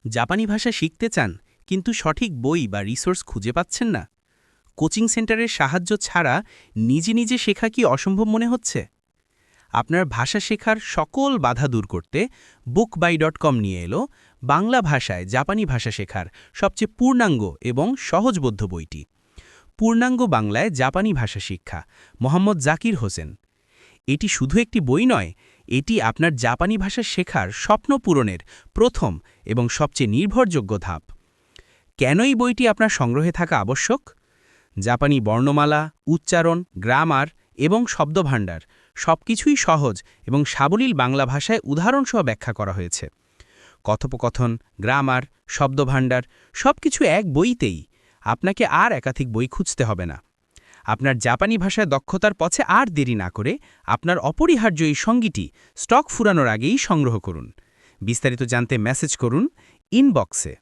জাপানি ভাষা শিখতে চান কিন্তু সঠিক বই বা রিসোর্স খুঁজে পাচ্ছেন না? কোচিং সেন্টারের সাহায্য ছাড়া নিজে নিজে শেখা কি অসম্ভব মনে হচ্ছে? আপনার ভাষা শেখার সকল বাধা দূর করতে bookbuy.com নিয়ে এলো বাংলা ভাষায় জাপানি ভাষা শেখার সবচেয়ে পূর্ণাঙ্গ এবং সহজবোধ্য বইটি। পূর্ণাঙ্গ বাংলায় জাপানি ভাষা শিক্ষা, মোহাম্মদ জাকির হোসেন। এটি শুধু একটি বই নয়, এটি আপনার জাপানি ভাষা শেখার স্বপ্ন পূরণের প্রথম এবং সবচেয়ে নির্ভরযোগ্য ধাপ। কেন এই বইটি আপনার সংগ্রহে থাকা আবশ্যক? জাপানি বর্ণমালা, উচ্চারণ, গ্রামার এবং শব্দভাণ্ডার সবকিছুই সহজ এবং সাবলীল বাংলা ভাষায় উদাহরণসহ ব্যাখ্যা করা হয়েছে। কথোপকথন, গ্রামার, শব্দভাণ্ডার সবকিছু এক বইতেই। আপনাকে আর একাধিক বই খুঁজতে হবে না। আপনার জাপানি ভাষায় দক্ষতার পথে আর দেরি না করে আপনার অপরিহার্য এই সঙ্গীটি স্টক ফুরানোর আগেই সংগ্রহ করুন। বিস্তারিত জানতে মেসেজ করুন ইনবক্সে।